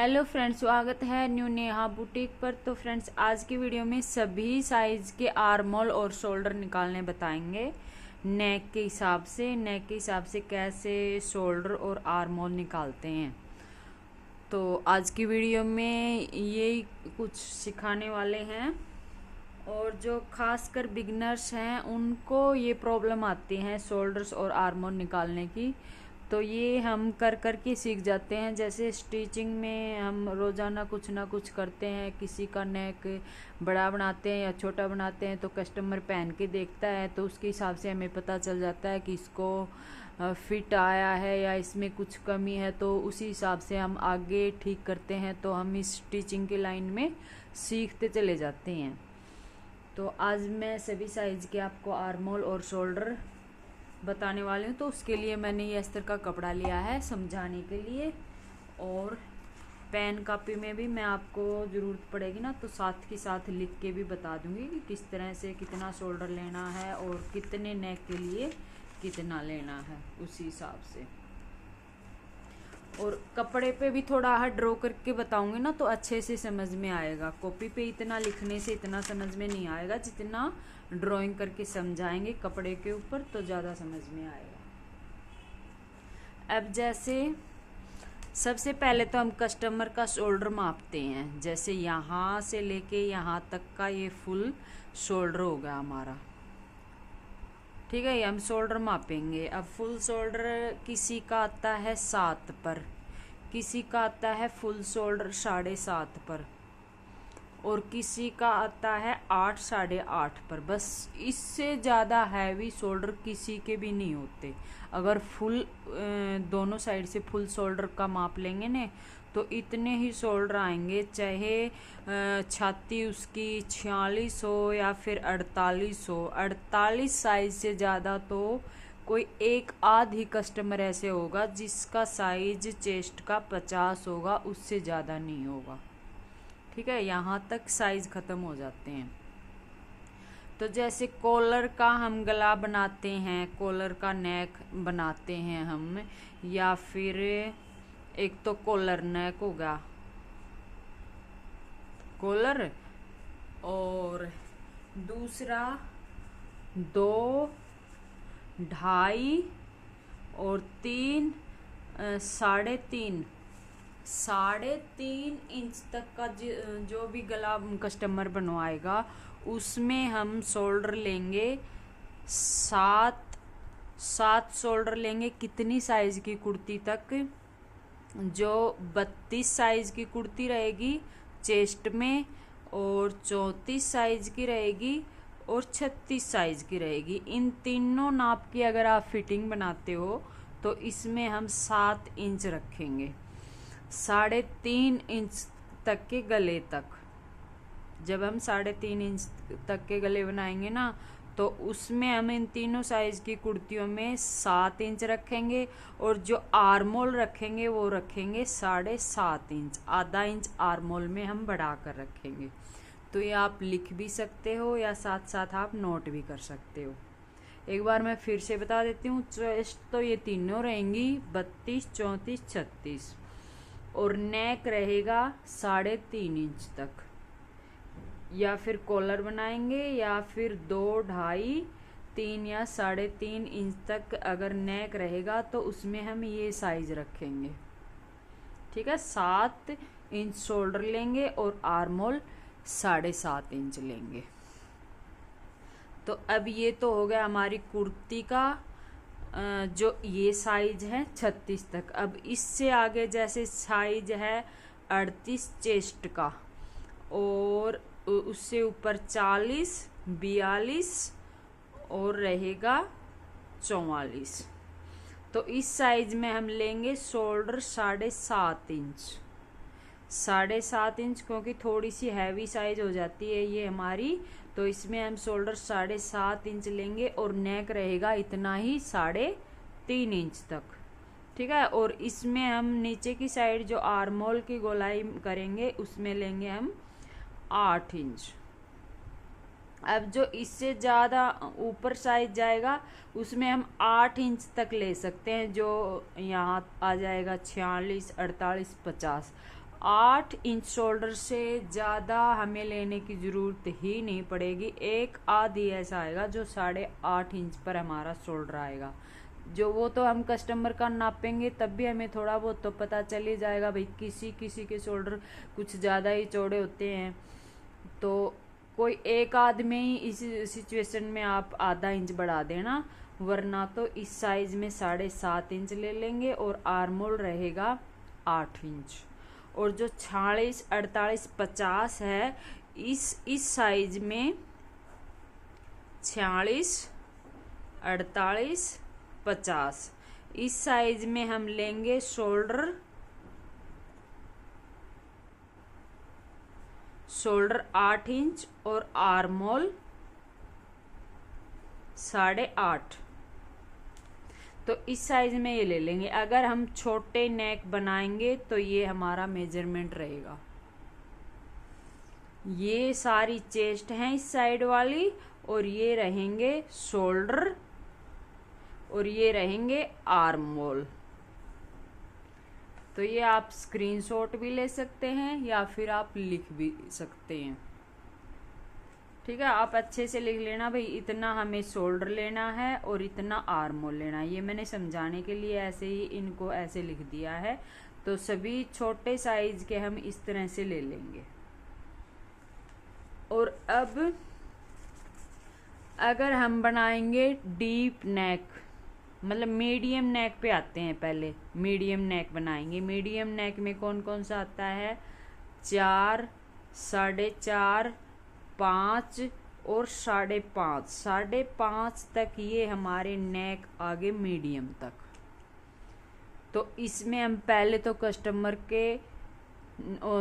Hello friends, स्वागत है new Neha boutique पर। तो फ्रेंड्स, आज की वीडियो में सभी साइज़ के आर्मोल और शोल्डर निकालने बताएंगे। नेक के हिसाब से कैसे शोल्डर और आर्मोल निकालते हैं। तो आज की वीडियो में ये कुछ सिखाने वाले हैं, और जो खासकर बिगिनर्स हैं उनको ये प्रॉब्लम आती है शोल्डर्स और आर्मोल निकालने की। तो ये हम कर कर के सीख जाते हैं। जैसे स्टिचिंग में हम रोज़ाना कुछ ना कुछ करते हैं, किसी का नेक बड़ा बनाते हैं या छोटा बनाते हैं, तो कस्टमर पहन के देखता है तो उसके हिसाब से हमें पता चल जाता है कि इसको फिट आया है या इसमें कुछ कमी है, तो उसी हिसाब से हम आगे ठीक करते हैं। तो हम इस स्टिचिंग की लाइन में सीखते चले जाते हैं। तो आज मैं सभी साइज़ के आपको आर्मोल और शोल्डर बताने वाली हूँ। तो उसके लिए मैंने ये अस्तर का कपड़ा लिया है समझाने के लिए, और पेन कापी में भी मैं आपको ज़रूरत पड़ेगी ना, तो साथ के साथ लिख के भी बता दूंगी कि किस तरह से कितना शोल्डर लेना है और कितने नेक के लिए कितना लेना है, उसी हिसाब से। और कपड़े पे भी थोड़ा ड्रॉ करके बताऊंगी ना, तो अच्छे से समझ में आएगा। कॉपी पे इतना लिखने से इतना समझ में नहीं आएगा, जितना ड्राइंग करके समझाएंगे कपड़े के ऊपर तो ज़्यादा समझ में आएगा। अब जैसे सबसे पहले तो हम कस्टमर का शोल्डर मापते हैं। जैसे यहाँ से लेके यहाँ तक का ये फुल शोल्डर होगा हमारा, ठीक है। ये हम शोल्डर मापेंगे। अब फुल शोल्डर किसी का आता है 7 पर, किसी का आता है फुल शोल्डर 7.5 पर, और किसी का आता है 8 8.5 पर। बस इससे ज़्यादा हैवी शोल्डर किसी के भी नहीं होते। अगर फुल दोनों साइड से फुल शोल्डर का माप लेंगे ना, तो इतने ही शोल्डर आएंगे, चाहे छाती उसकी 46 हो या फिर 48 हो। 48 साइज से ज़्यादा तो कोई एक आध ही कस्टमर ऐसे होगा जिसका साइज चेस्ट का 50 होगा, उससे ज़्यादा नहीं होगा, ठीक है। यहाँ तक साइज ख़त्म हो जाते हैं। तो जैसे कॉलर का हम गला बनाते हैं, कॉलर का नेक बनाते हैं हम, या फिर एक तो कॉलर नेक हो गया, कॉलर, और दूसरा 2, 2.5 और 3, 3.5 इंच तक का जो भी गला कस्टमर बनवाएगा, उसमें हम शोल्डर लेंगे 7 शोल्डर लेंगे। कितनी साइज़ की कुर्ती तक? जो 32 साइज़ की कुर्ती रहेगी चेस्ट में, और 34 साइज़ की रहेगी, और 36 साइज़ की रहेगी। इन तीनों नाप की अगर आप फिटिंग बनाते हो तो इसमें हम 7 इंच रखेंगे। 3.5 इंच तक के गले तक, जब हम 3.5 इंच तक के गले बनाएंगे ना, तो उसमें हम इन तीनों साइज़ की कुर्तियों में 7 इंच रखेंगे, और जो आर्मोल रखेंगे वो रखेंगे 7.5 इंच। आधा इंच आर्मोल में हम बढ़ा कर रखेंगे। तो ये आप लिख भी सकते हो या साथ साथ आप नोट भी कर सकते हो। एक बार मैं फिर से बता देती हूँ। चेस्ट तो ये तीनों रहेंगी 32, 34, 36, और नेक रहेगा 3.5 इंच तक। या फिर कॉलर बनाएंगे, या फिर 2, 2.5, 3 या 3.5 इंच तक अगर नेक रहेगा तो उसमें हम ये साइज रखेंगे, ठीक है। 7 इंच शोल्डर लेंगे और आर्मोल 7.5 इंच लेंगे। तो अब ये तो हो गया हमारी कुर्ती का जो ये साइज है 36 तक। अब इससे आगे जैसे साइज है 38 चेस्ट का, और उससे ऊपर 40, 42 और रहेगा 44। तो इस साइज में हम लेंगे शोल्डर 7.5 इंच। 7.5 इंच क्योंकि थोड़ी सी हैवी साइज हो जाती है ये हमारी, तो इसमें हम शोल्डर 7.5 इंच लेंगे, और नेक रहेगा इतना ही 3.5 इंच तक, ठीक है। और इसमें हम नीचे की साइड जो आर्मोल की गोलाई करेंगे उसमें लेंगे हम 8 इंच। अब जो इससे ज़्यादा ऊपर साइज जाएगा उसमें हम 8 इंच तक ले सकते हैं, जो यहाँ आ जाएगा 46, 48, 50। 8 इंच शोल्डर से ज़्यादा हमें लेने की ज़रूरत ही नहीं पड़ेगी। एक आधी ऐसा आएगा जो 8.5 इंच पर हमारा शोल्डर आएगा, जो वो तो हम कस्टमर का नापेंगे तब भी हमें थोड़ा बहुत तो पता चल ही जाएगा भाई। किसी किसी के शोल्डर कुछ ज़्यादा ही चौड़े होते हैं, तो कोई एक आध में ही इस सिचुएशन में आप आधा इंच बढ़ा देना, वरना तो इस साइज में 7.5 इंच ले लेंगे और आर्मोल रहेगा 8 इंच। और जो 46, 48, 50 है, इस साइज में 46, 48, 50 इस साइज में हम लेंगे शोल्डर 8 इंच और आर्मोल 8.5। तो इस साइज में ये ले लेंगे। अगर हम छोटे नेक बनाएंगे तो ये हमारा मेजरमेंट रहेगा। ये सारी चेस्ट है इस साइड वाली, और ये रहेंगे शोल्डर, और ये रहेंगे आर्मोल। तो ये आप स्क्रीनशॉट भी ले सकते हैं या फिर आप लिख भी सकते हैं। ठीक है, आप अच्छे से लिख लेना भाई, इतना हमें शोल्डर लेना है और इतना आर्मोल लेना है। ये मैंने समझाने के लिए ऐसे ही इनको ऐसे लिख दिया है। तो सभी छोटे साइज के हम इस तरह से ले लेंगे। और अब अगर हम बनाएंगे डीप नेक, मतलब मीडियम नेक पे आते हैं। पहले मीडियम नेक बनाएंगे। मीडियम नेक में कौन कौन सा आता है? 4, 4.5, 5 और 5.5। 5.5 तक ये हमारे नेक आगे मीडियम तक। तो इसमें हम पहले तो कस्टमर के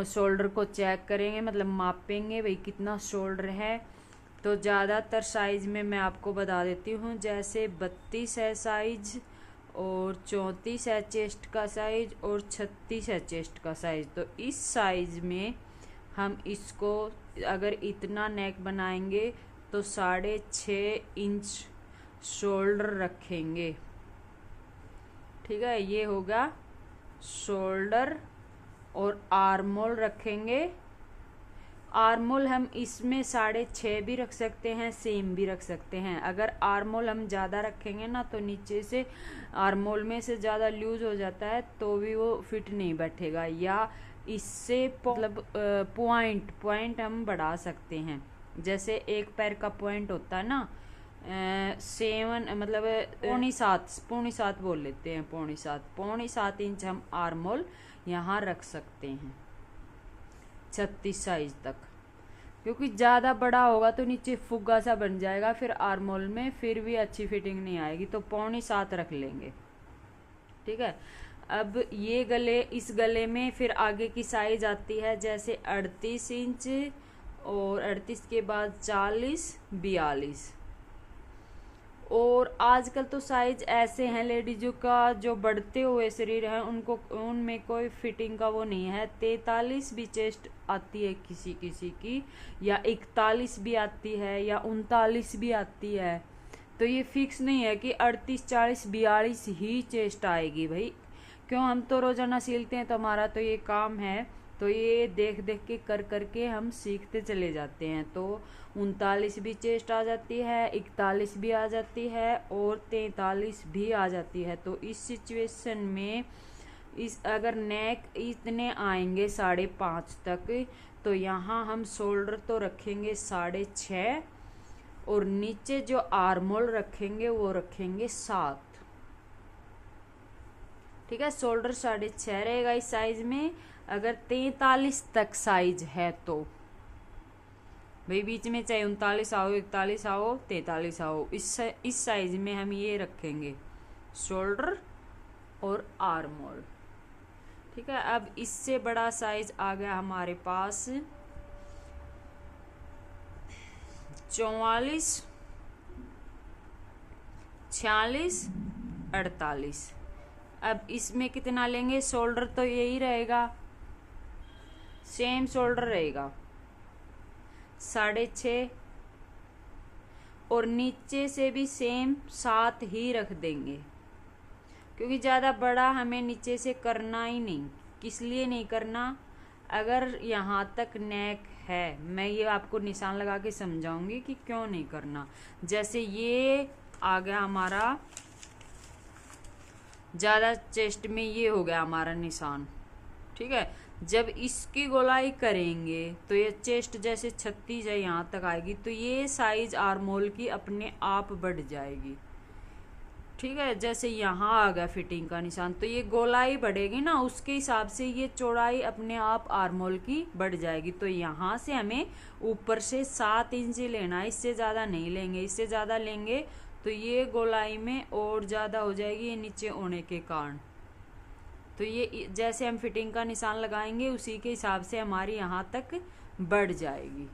शोल्डर को चेक करेंगे, मतलब मापेंगे भाई कितना शोल्डर है। तो ज़्यादातर साइज में मैं आपको बता देती हूँ, जैसे 32 है साइज, और 34 है चेस्ट का साइज, और 36 है चेस्ट का साइज। तो इस साइज में हम इसको अगर इतना नेक बनाएंगे तो 6.5 इंच शोल्डर रखेंगे। ठीक है, ये होगा शोल्डर। और आर्मोल रखेंगे। आर्मोल हम इसमें 6.5 भी रख सकते हैं, सेम भी रख सकते हैं। अगर आर्मोल हम ज़्यादा रखेंगे ना तो नीचे से आर्मोल में से ज़्यादा लूज हो जाता है, तो भी वो फिट नहीं बैठेगा। या इससे मतलब पॉइंट हम बढ़ा सकते हैं। जैसे एक पैर का पॉइंट होता है ना 7, मतलब 7.5 बोल लेते हैं, 7.5 इंच हम आर्मोल यहाँ रख सकते हैं 36 साइज तक। क्योंकि ज़्यादा बड़ा होगा तो नीचे फुग्गा सा बन जाएगा, फिर आर्मोल में फिर भी अच्छी फिटिंग नहीं आएगी। तो 7.5 रख लेंगे। ठीक है, अब ये गले, इस गले में फिर आगे की साइज आती है जैसे 38 इंच, और 38 के बाद 40, 42। और आजकल तो साइज ऐसे हैं लेडीजों का जो बढ़ते हुए शरीर है उनको, उनमें कोई फिटिंग का वो नहीं है। 43 भी चेस्ट आती है किसी किसी की, या 41 भी आती है, या 39 भी आती है। तो ये फिक्स नहीं है कि 38, 40, 42 ही चेस्ट आएगी भाई। क्यों, हम तो रोजाना सिलते हैं, तो हमारा तो ये काम है। तो ये देख देख के कर करके हम सीखते चले जाते हैं। तो 39 भी चेस्ट आ जाती है, 41 भी आ जाती है, और 43 भी आ जाती है। तो इस सिचुएशन में अगर नेक इतने आएंगे 5.5 तक, तो यहाँ हम शोल्डर तो रखेंगे 6.5, और नीचे जो आर्मोल रखेंगे वो रखेंगे 7। ठीक है, शोल्डर 6.5 रहेगा इस साइज में। अगर 43 तक साइज है तो भाई बीच में चाहे 39 आओ, 41 आओ, 43 आओ, इस साइज में हम ये रखेंगे शोल्डर और आर्मोल। ठीक है, अब इससे बड़ा साइज आ गया हमारे पास 44, 46, 48। अब इसमें कितना लेंगे? शोल्डर तो यही रहेगा, सेम शोल्डर रहेगा 6.5, और नीचे से भी सेम 7 ही रख देंगे, क्योंकि ज़्यादा बड़ा हमें नीचे से करना ही नहीं। किस लिए नहीं करना? अगर यहाँ तक नेक है, मैं ये आपको निशान लगा के समझाऊंगी कि क्यों नहीं करना। जैसे ये आ गया हमारा ज़्यादा चेस्ट में, ये हो गया हमारा निशान, ठीक है। जब इसकी गोलाई करेंगे तो ये चेस्ट जैसे 36 है यहाँ तक आएगी, तो ये साइज आर्मोल की अपने आप बढ़ जाएगी, ठीक है। जैसे यहाँ आ गया फिटिंग का निशान, तो ये गोलाई बढ़ेगी ना, उसके हिसाब से ये चौड़ाई अपने आप आर्मोल की बढ़ जाएगी। तो यहाँ से हमें ऊपर से 7 इंच लेना है, इससे ज़्यादा नहीं लेंगे। इससे ज़्यादा लेंगे तो ये गोलाई में और ज़्यादा हो जाएगी ये नीचे होने के कारण। तो ये जैसे हम फिटिंग का निशान लगाएंगे उसी के हिसाब से हमारी यहाँ तक बढ़ जाएगी।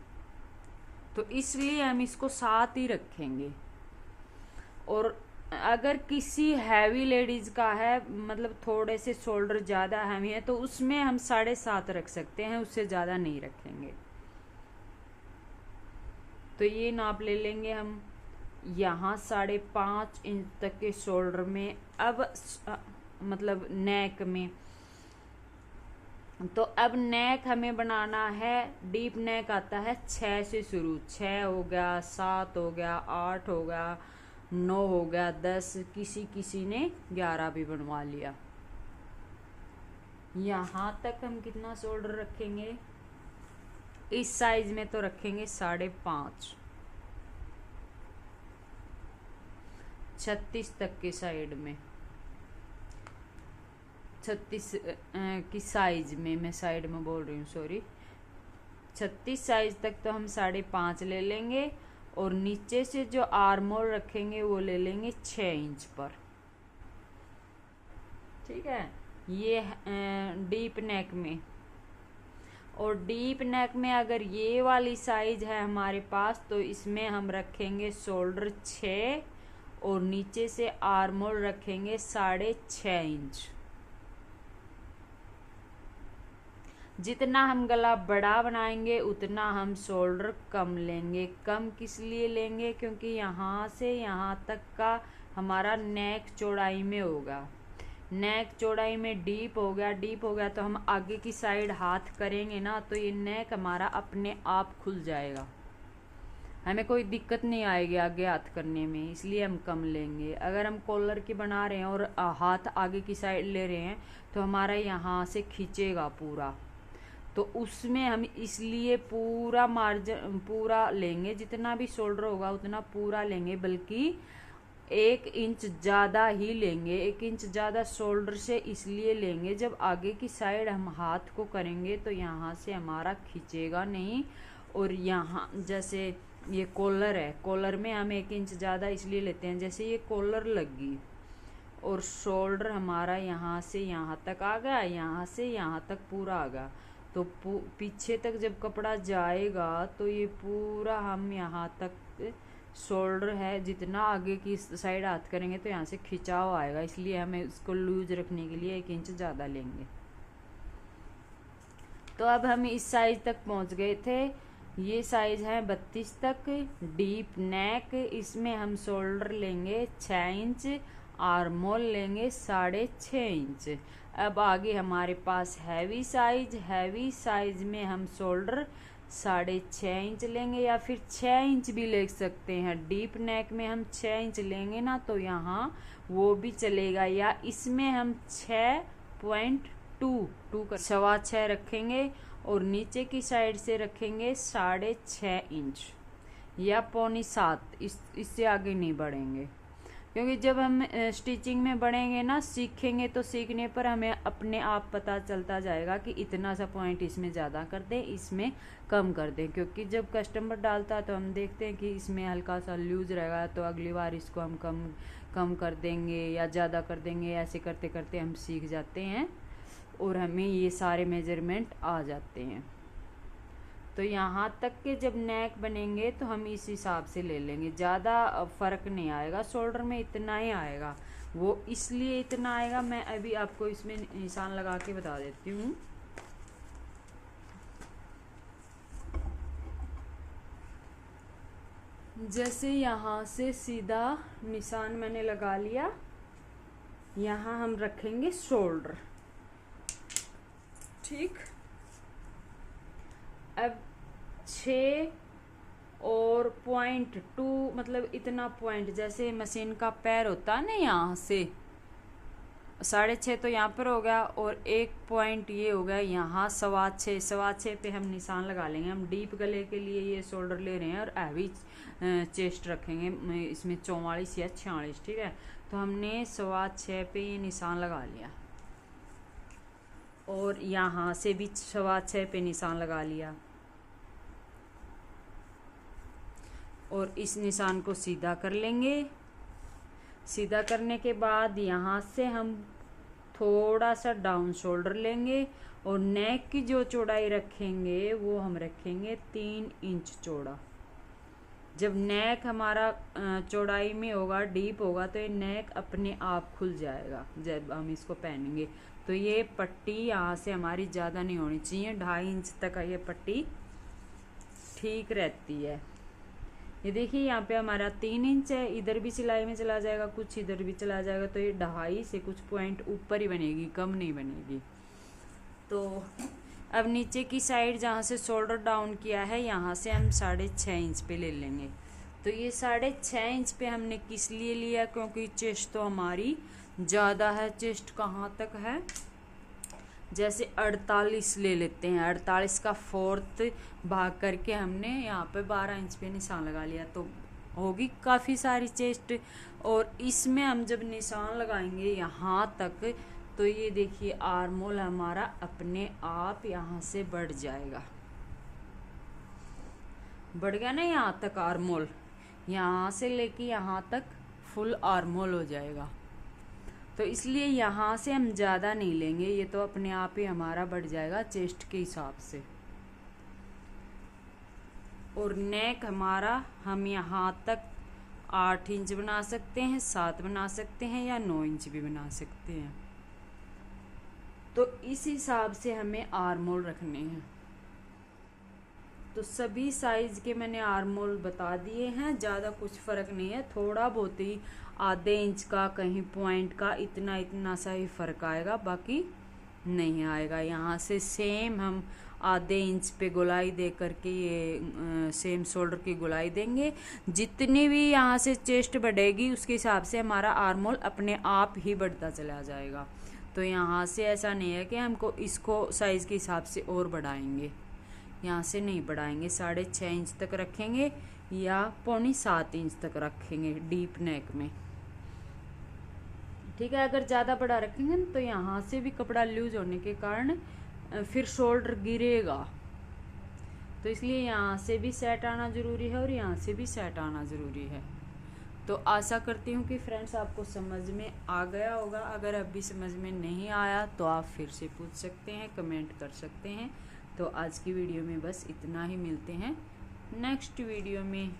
तो इसलिए हम इसको 7 ही रखेंगे। और अगर किसी हैवी लेडीज का है, मतलब थोड़े से शोल्डर ज़्यादा हैवी है, तो उसमें हम 7.5 रख सकते हैं, उससे ज़्यादा नहीं रखेंगे। तो ये नाप ले लेंगे हम यहाँ 5.5 इंच तक के शोल्डर में। अब मतलब नेक में, तो अब नेक हमें बनाना है, डीप नेक आता है 6 से शुरू। 6 हो गया, 7 हो गया, 8 हो गया, 9 हो गया, 10, किसी ने 11 भी बनवा लिया। यहाँ तक हम कितना शोल्डर रखेंगे, इस साइज में तो रखेंगे 5.5। 36 तक के साइड में, 36 की साइज में, मैं साइड में बोल रही हूँ, सॉरी। 36 साइज तक तो हम 5.5 ले लेंगे, और नीचे से जो आर्मोल रखेंगे वो ले लेंगे 6 इंच पर, ठीक है। ये डीप नेक में, और डीप नेक में अगर ये वाली साइज है हमारे पास, तो इसमें हम रखेंगे शोल्डर 6 और नीचे से आर्मोल रखेंगे 6.5 इंच। जितना हम गला बड़ा बनाएंगे उतना हम शोल्डर कम लेंगे। कम किस लिए लेंगे, क्योंकि यहाँ से यहाँ तक का हमारा नेक चौड़ाई में होगा। नेक चौड़ाई में डीप हो गया, डीप हो गया तो हम आगे की साइड हाथ करेंगे ना, तो ये नेक हमारा अपने आप खुल जाएगा, हमें कोई दिक्कत नहीं आएगी आगे हाथ करने में, इसलिए हम कम लेंगे। अगर हम कॉलर की बना रहे हैं और हाथ आगे की साइड ले रहे हैं तो हमारा यहाँ से खींचेगा पूरा, तो उसमें हम इसलिए पूरा मार्जिन पूरा लेंगे, जितना भी शोल्डर होगा उतना पूरा लेंगे, बल्कि 1 इंच ज़्यादा ही लेंगे। 1 इंच ज़्यादा शोल्डर से इसलिए लेंगे, जब आगे की साइड हम हाथ को करेंगे तो यहाँ से हमारा खींचेगा नहीं। और यहाँ जैसे ये कॉलर है, कॉलर में हम 1 इंच ज़्यादा इसलिए लेते हैं, जैसे ये कॉलर लगी और शोल्डर हमारा यहाँ से यहाँ तक आ गया, यहाँ से यहाँ तक पूरा आ गया, तो पीछे तक जब कपड़ा जाएगा तो ये पूरा हम यहाँ तक शोल्डर है, जितना आगे की साइड हाथ करेंगे तो यहाँ से खिंचाव आएगा, इसलिए हमें इसको लूज रखने के लिए 1 इंच ज़्यादा लेंगे। तो अब हम इस साइज तक पहुँच गए थे, ये साइज है 32 तक डीप नेक। इसमें हम शोल्डर लेंगे 6 इंच, आर्मोल लेंगे 6.5 इंच। अब आगे हमारे पास हैवी साइज में हम शोल्डर 6.5 इंच लेंगे, या फिर 6 इंच भी ले सकते हैं। डीप नेक में हम 6 इंच लेंगे ना तो यहाँ वो भी चलेगा, या इसमें हम 6.2 कर 6.25 रखेंगे, और नीचे की साइड से रखेंगे 6.5 इंच या 6.25। इससे आगे नहीं बढ़ेंगे, क्योंकि जब हम स्टिचिंग में बढ़ेंगे ना, सीखेंगे तो सीखने पर हमें अपने आप पता चलता जाएगा कि इतना सा पॉइंट इसमें ज़्यादा कर दें, इसमें कम कर दें। क्योंकि जब कस्टमर डालता है तो हम देखते हैं कि इसमें हल्का सा लूज रहेगा, तो अगली बार इसको हम कम कर देंगे या ज़्यादा कर देंगे। ऐसे करते करते हम सीख जाते हैं और हमें ये सारे मेजरमेंट आ जाते हैं। तो यहाँ तक के जब नेक बनेंगे तो हम इस हिसाब से ले लेंगे, ज़्यादा फ़र्क नहीं आएगा, शोल्डर में इतना ही आएगा। वो इसलिए इतना आएगा, मैं अभी आपको इसमें निशान लगा के बता देती हूँ। जैसे यहाँ से सीधा निशान मैंने लगा लिया, यहाँ हम रखेंगे शोल्डर, ठीक। अब 6 और 0.2 मतलब इतना पॉइंट, जैसे मशीन का पैर होता है ना, यहाँ से 6.5 तो यहाँ पर हो गया, और 1 पॉइंट ये हो गया यहाँ 6.25 पे हम निशान लगा लेंगे। हम डीप गले के लिए ये शोल्डर ले रहे हैं और हैवी चेस्ट रखेंगे, इसमें 44 या 46, ठीक है। तो हमने 6.25 पे ये निशान लगा लिया, और यहाँ से भी 6.25 पे निशान लगा लिया, और इस निशान को सीधा कर लेंगे। सीधा करने के बाद यहाँ से हम थोड़ा सा डाउन शोल्डर लेंगे, और नेक की जो चौड़ाई रखेंगे वो हम रखेंगे 3 इंच चौड़ा। जब नेक हमारा चौड़ाई में होगा, डीप होगा, तो ये नेक अपने आप खुल जाएगा जब हम इसको पहनेंगे। तो ये पट्टी यहाँ से हमारी ज़्यादा नहीं होनी चाहिए, 2.5 इंच तक ये पट्टी ठीक रहती है। ये देखिए यहाँ पे हमारा 3 इंच है, इधर भी सिलाई में चला जाएगा, कुछ इधर भी चला जाएगा, तो ये 2.5 से कुछ पॉइंट ऊपर ही बनेगी, कम नहीं बनेगी। तो अब नीचे की साइड जहाँ से शोल्डर डाउन किया है, यहाँ से हम 6.5 इंच पे ले लेंगे। तो ये 6.5 इंच पे हमने किस लिए लिया, क्योंकि चेस्ट तो हमारी ज़्यादा है। चेस्ट कहाँ तक है, जैसे 48 ले लेते हैं, 48 का 4th भाग करके हमने यहाँ पे 12 इंच पे निशान लगा लिया, तो होगी काफ़ी सारी चेस्ट। और इसमें हम जब निशान लगाएंगे यहाँ तक, तो ये देखिए आर्म होल हमारा अपने आप यहाँ से बढ़ जाएगा। बढ़ गया ना यहाँ तक आर्म होल, यहाँ से लेके यहाँ तक फुल आर्म होल हो जाएगा। तो इसलिए यहाँ से हम ज़्यादा नहीं लेंगे, ये तो अपने आप ही हमारा बढ़ जाएगा चेस्ट के हिसाब से। और नेक हमारा हम यहाँ तक 8 इंच बना सकते हैं, 7 बना सकते हैं, या 9 इंच भी बना सकते हैं। तो इस हिसाब से हमें आर्म होल रखने हैं। तो सभी साइज के मैंने आर्म होल बता दिए हैं, ज़्यादा कुछ फ़र्क नहीं है, थोड़ा बहुत ही आधे इंच का, कहीं पॉइंट का, इतना सा ही फ़र्क आएगा, बाकी नहीं आएगा। यहाँ से सेम हम आधे इंच पे गोलाई दे करके ये सेम शोल्डर की गोलाई देंगे। जितनी भी यहाँ से चेस्ट बढ़ेगी उसके हिसाब से हमारा आर्म होल अपने आप ही बढ़ता चला जाएगा। तो यहाँ से ऐसा नहीं है कि हमको इसको साइज़ के हिसाब से और बढ़ाएंगे, यहाँ से नहीं बढ़ाएंगे। 6.5 इंच तक रखेंगे या 6.25 इंच तक रखेंगे डीप नेक में, ठीक है। अगर ज़्यादा बड़ा रखेंगे तो यहाँ से भी कपड़ा लूज होने के कारण फिर शोल्डर गिरेगा, तो इसलिए यहाँ से भी सेट आना ज़रूरी है और यहाँ से भी सेट आना ज़रूरी है। तो आशा करती हूँ कि फ्रेंड्स आपको समझ में आ गया होगा। अगर अभी समझ में नहीं आया तो आप फिर से पूछ सकते हैं, कमेंट कर सकते हैं। तो आज की वीडियो में बस इतना ही, मिलते हैं नेक्स्ट वीडियो में।